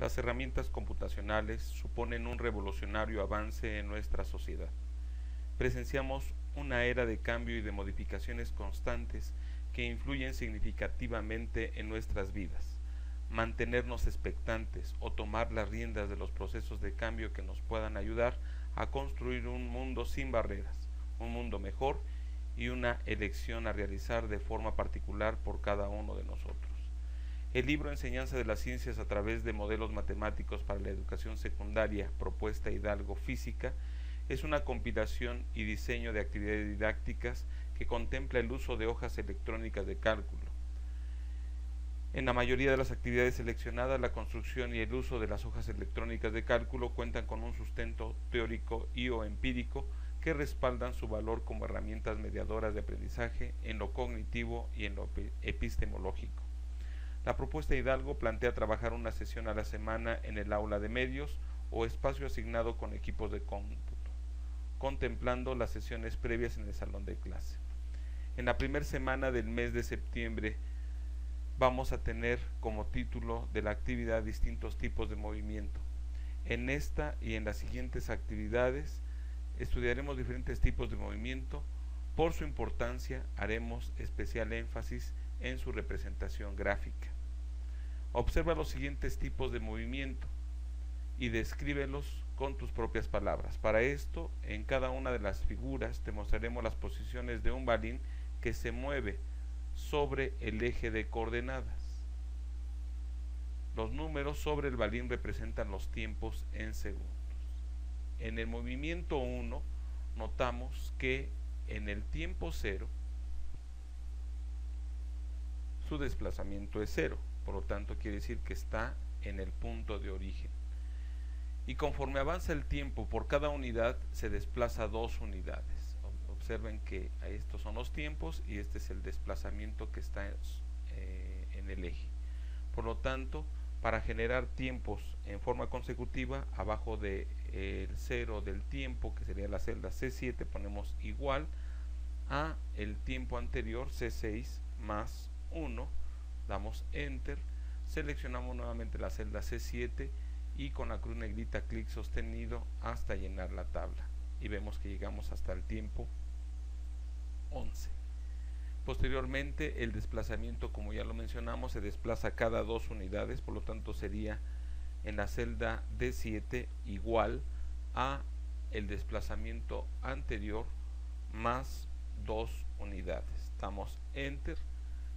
Las herramientas computacionales suponen un revolucionario avance en nuestra sociedad. Presenciamos una era de cambio y de modificaciones constantes que influyen significativamente en nuestras vidas. Mantenernos expectantes o tomar las riendas de los procesos de cambio que nos puedan ayudar a construir un mundo sin barreras, un mundo mejor y una elección a realizar de forma particular por cada uno de nosotros. El libro Enseñanza de las Ciencias a través de modelos matemáticos para la educación secundaria, propuesta Hidalgo Física, es una compilación y diseño de actividades didácticas que contempla el uso de hojas electrónicas de cálculo. En la mayoría de las actividades seleccionadas, la construcción y el uso de las hojas electrónicas de cálculo cuentan con un sustento teórico y o empírico que respaldan su valor como herramientas mediadoras de aprendizaje en lo cognitivo y en lo epistemológico. La propuesta Hidalgo plantea trabajar una sesión a la semana en el aula de medios o espacio asignado con equipos de cómputo, contemplando las sesiones previas en el salón de clase. En la primera semana del mes de septiembre vamos a tener como título de la actividad distintos tipos de movimiento. En esta y en las siguientes actividades estudiaremos diferentes tipos de movimiento. Por su importancia haremos especial énfasis en su representación gráfica. Observa los siguientes tipos de movimiento y descríbelos con tus propias palabras. Para esto, en cada una de las figuras te mostraremos las posiciones de un balín que se mueve sobre el eje de coordenadas. Los números sobre el balín representan los tiempos en segundos. En el movimiento 1 notamos que en el tiempo 0 su desplazamiento es 0, por lo tanto quiere decir que está en el punto de origen. Y conforme avanza el tiempo, por cada unidad se desplaza 2 unidades. Observen que estos son los tiempos y este es el desplazamiento que está en el eje. Por lo tanto, para generar tiempos en forma consecutiva, abajo del 0 del tiempo, que sería la celda C7, ponemos igual a el tiempo anterior, C6 más 1, damos Enter, seleccionamos nuevamente la celda C7 y con la cruz negrita clic sostenido hasta llenar la tabla y vemos que llegamos hasta el tiempo 11. Posteriormente el desplazamiento, como ya lo mencionamos, se desplaza cada 2 unidades, por lo tanto sería en la celda D7 igual a el desplazamiento anterior más 2 unidades. Damos Enter,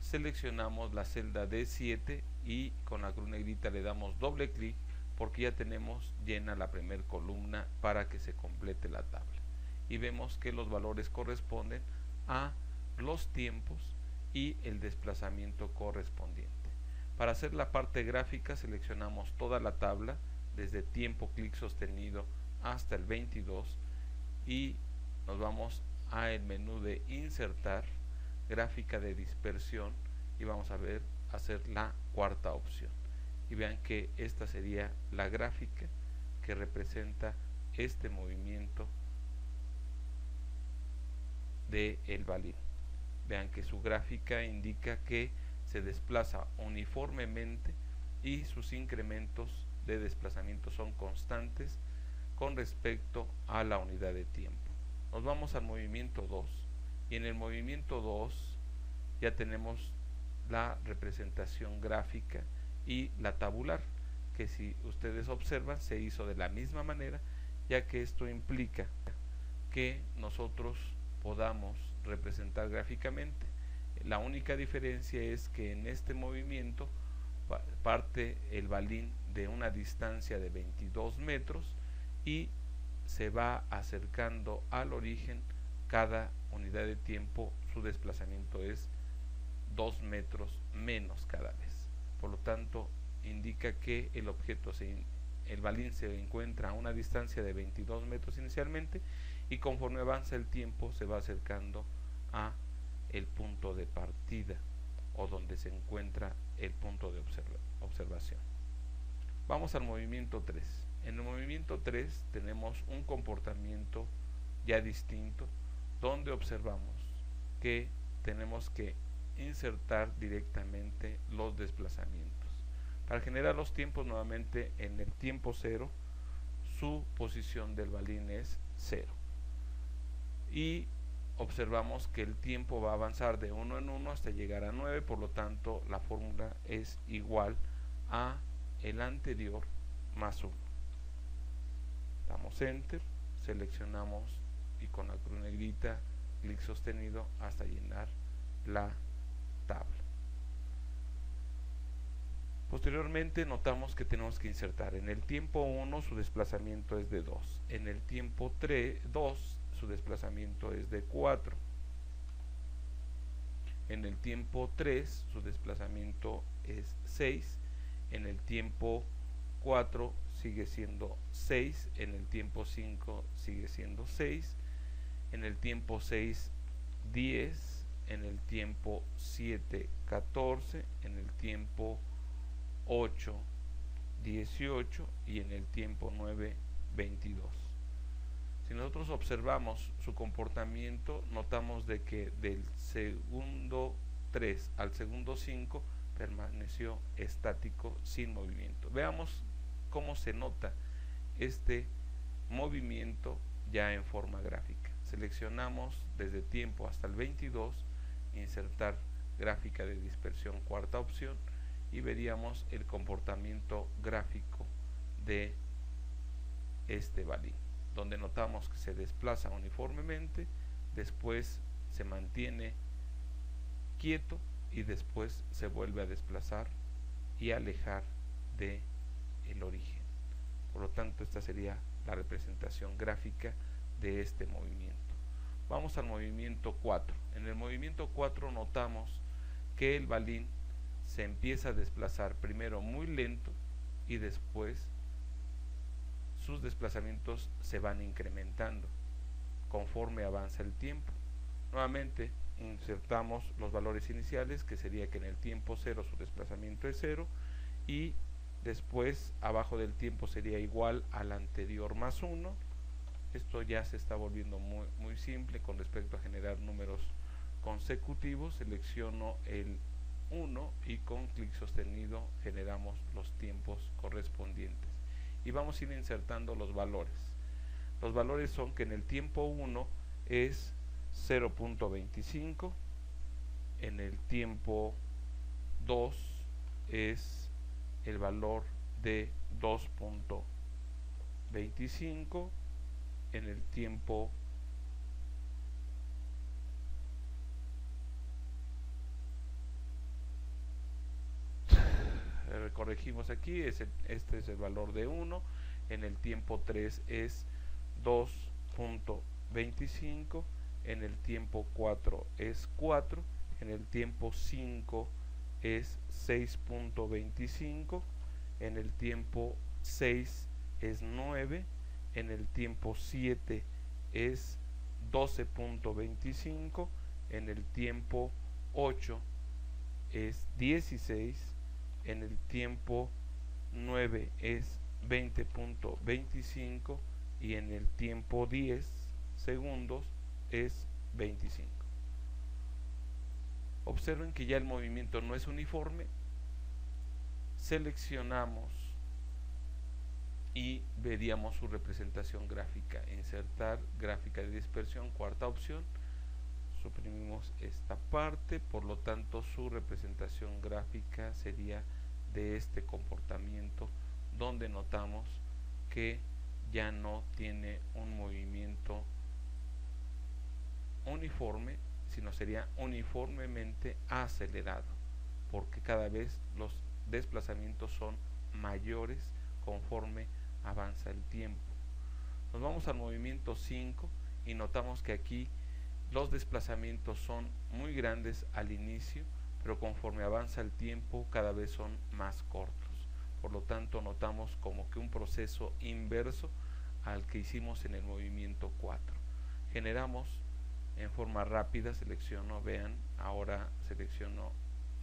seleccionamos la celda D7 y con la cruz negrita le damos doble clic porque ya tenemos llena la primera columna para que se complete la tabla. Y vemos que los valores corresponden a los tiempos y el desplazamiento correspondiente. Para hacer la parte gráfica seleccionamos toda la tabla desde tiempo clic sostenido hasta el 22 y nos vamos a el menú de insertar, gráfica de dispersión y vamos a hacer la cuarta opción. Y vean que esta sería la gráfica que representa este movimiento del balín. Vean que su gráfica indica que se desplaza uniformemente y sus incrementos de desplazamiento son constantes con respecto a la unidad de tiempo. Nos vamos al movimiento 2 y en el movimiento 2 ya tenemos la representación gráfica y la tabular, que si ustedes observan se hizo de la misma manera, ya que esto implica que nosotros podamos representar gráficamente. La única diferencia es que en este movimiento parte el balín de una distancia de 22 metros y se va acercando al origen. Cada unidad de tiempo su desplazamiento es 2 metros menos cada vez. Por lo tanto, indica que el balín se encuentra a una distancia de 22 metros inicialmente y conforme avanza el tiempo se va acercando a el punto de partida o donde se encuentra el punto de observación. Vamos al movimiento 3. En el movimiento 3 tenemos un comportamiento ya distinto donde observamos que tenemos que insertar directamente los desplazamientos. Para generar los tiempos, nuevamente en el tiempo 0, su posición del balín es 0. Y observamos que el tiempo va a avanzar de 1 en 1 hasta llegar a 9, por lo tanto la fórmula es igual a el anterior más 1. Damos enter, seleccionamos y con la cruz negrita, clic sostenido hasta llenar la tabla. Posteriormente notamos que tenemos que insertar en el tiempo 1 su desplazamiento es de 2, en el tiempo 2 su desplazamiento es de 4, en el tiempo 3 su desplazamiento es 6, en el tiempo 4 sigue siendo 6, en el tiempo 5 sigue siendo 6, en el tiempo 6 10, en el tiempo 7 14, en el tiempo 8 18 y en el tiempo 9 22. Si nosotros observamos su comportamiento, notamos de que del segundo 3 al segundo 5 permaneció estático sin movimiento. Veamos cómo se nota este movimiento ya en forma gráfica. Seleccionamos desde tiempo hasta el 22, insertar gráfica de dispersión, cuarta opción, y veríamos el comportamiento gráfico de este balín, donde notamos que se desplaza uniformemente, después se mantiene quieto y después se vuelve a desplazar y alejar de el origen. Por lo tanto, esta sería la representación gráfica de este movimiento. Vamos al movimiento 4. En el movimiento 4 notamos que el balín se empieza a desplazar primero muy lento y después sus desplazamientos se van incrementando conforme avanza el tiempo. Nuevamente insertamos los valores iniciales, que sería que en el tiempo 0 su desplazamiento es 0 y después abajo del tiempo sería igual al anterior más 1. Esto ya se está volviendo muy simple con respecto a generar números consecutivos. Selecciono el 1 y con clic sostenido generamos los tiempos correspondientes y vamos a ir insertando los valores. Los valores son que en el tiempo 1 es 0.25, en el tiempo 2 es el valor de 2.25, en el tiempo corregimos aquí, este es el valor de 1, en el tiempo 3 es 2.25, en el tiempo 4 es 4, en el tiempo 5 es 6.25, en el tiempo 6 es 9, en el tiempo 7 es 12.25, en el tiempo 8 es 16, en el tiempo 9 es 20.25 y en el tiempo 10 segundos es 25. Observen que ya el movimiento no es uniforme. Seleccionamos y veríamos su representación gráfica. Insertar gráfica de dispersión, cuarta opción. Suprimimos esta parte, por lo tanto su representación gráfica sería de este comportamiento, donde notamos que ya no tiene un movimiento uniforme, sino sería uniformemente acelerado, porque cada vez los desplazamientos son mayores conforme avanza el tiempo. Nos vamos al movimiento 5 y notamos que aquí los desplazamientos son muy grandes al inicio, pero conforme avanza el tiempo cada vez son más cortos. Por lo tanto, notamos como que un proceso inverso al que hicimos en el movimiento 4. Generamos en forma rápida, selecciono, vean, ahora selecciono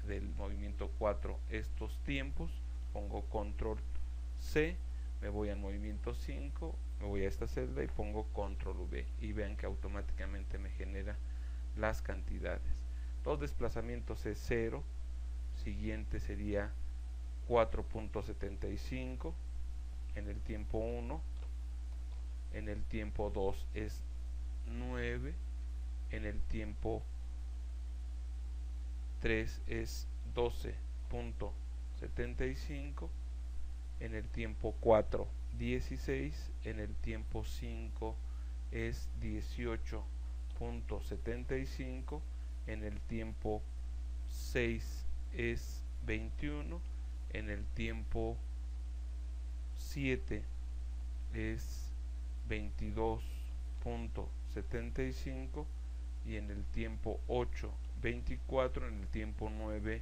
del movimiento 4 estos tiempos, pongo control C, me voy al movimiento 5, me voy a esta celda y pongo control V y vean que automáticamente me genera las cantidades. Los desplazamientos es 0, siguiente sería 4.75 en el tiempo 1, en el tiempo 2 es 9, en el tiempo 3 es 12.75, en el tiempo 4 16, en el tiempo 5 es 18.75, en el tiempo 6 es 21, en el tiempo 7 es 22.75 y en el tiempo 8 24, en el tiempo 9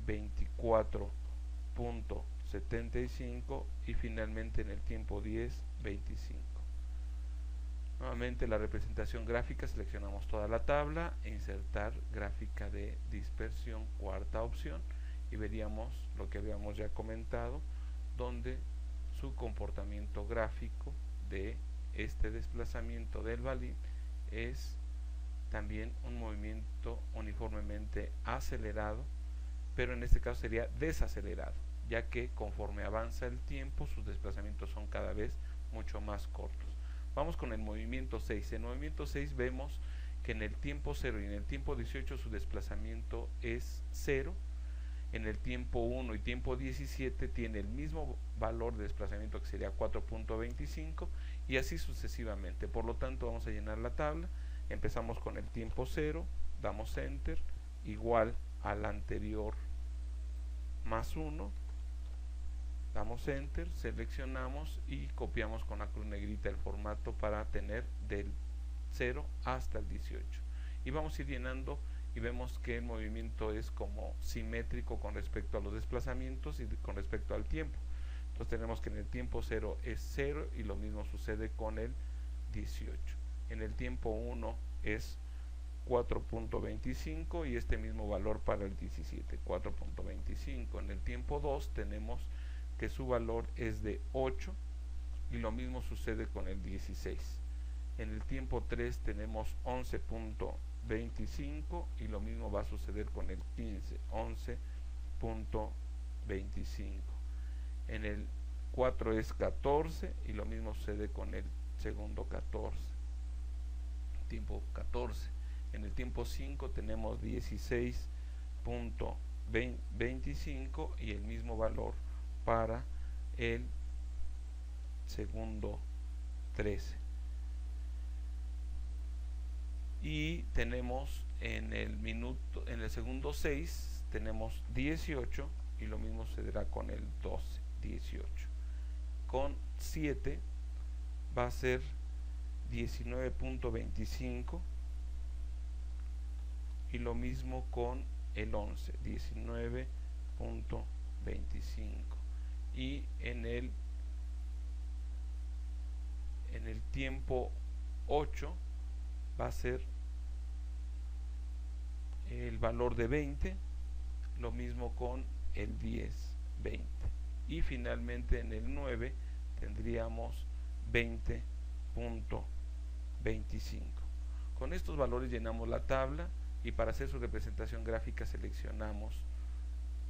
24.75 y finalmente en el tiempo 10 25. Nuevamente la representación gráfica, seleccionamos toda la tabla e insertar gráfica de dispersión, cuarta opción, y veríamos lo que habíamos ya comentado, donde su comportamiento gráfico de este desplazamiento del balín es también un movimiento uniformemente acelerado, pero en este caso sería desacelerado, ya que conforme avanza el tiempo sus desplazamientos son cada vez mucho más cortos. Vamos con el movimiento 6. En el movimiento 6 vemos que en el tiempo 0 y en el tiempo 18 su desplazamiento es 0. En el tiempo 1 y tiempo 17 tiene el mismo valor de desplazamiento, que sería 4.25, y así sucesivamente. Por lo tanto, vamos a llenar la tabla. Empezamos con el tiempo 0, damos enter, igual al anterior más 1, damos enter, seleccionamos y copiamos con la cruz negrita el formato para tener del 0 hasta el 18. Y vamos a ir llenando y vemos que el movimiento es como simétrico con respecto a los desplazamientos y con respecto al tiempo. Entonces tenemos que en el tiempo 0 es 0 y lo mismo sucede con el 18. En el tiempo 1 es 4.25 y este mismo valor para el 17, 4.25. En el tiempo 2 tenemos que su valor es de 8 y lo mismo sucede con el 16. En el tiempo 3 tenemos 11.25 y lo mismo va a suceder con el 15, 11.25. En el 4 es 14 y lo mismo sucede con el segundo 14, tiempo 14. En el tiempo 5 tenemos 16.25 y el mismo valor para el segundo 13. Y tenemos en el segundo 6 tenemos 18 y lo mismo sucederá con el 12, 18. Con 7 va a ser 19.25 y lo mismo con el 11, 19.25. Y en el tiempo 8 va a ser el valor de 20, lo mismo con el 10, 20. Y finalmente en el 9 tendríamos 20.25. Con estos valores llenamos la tabla y para hacer su representación gráfica seleccionamos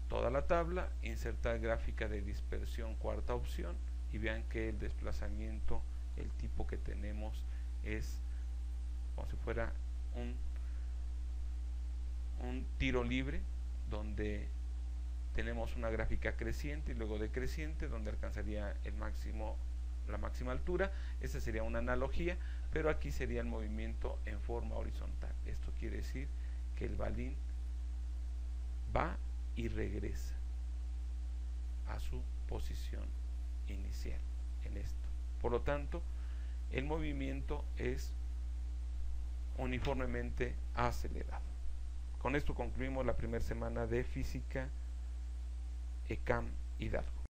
toda la tabla, insertar gráfica de dispersión, cuarta opción, y vean que el desplazamiento, el tipo que tenemos es como si fuera un tiro libre, donde tenemos una gráfica creciente y luego decreciente, donde alcanzaría el máximo, la máxima altura. Esta sería una analogía, pero aquí sería el movimiento en forma horizontal. Esto quiere decir que el balín va y regresa a su posición inicial en esto. Por lo tanto, el movimiento es uniformemente acelerado. Con esto concluimos la primera semana de Física ECAM Hidalgo.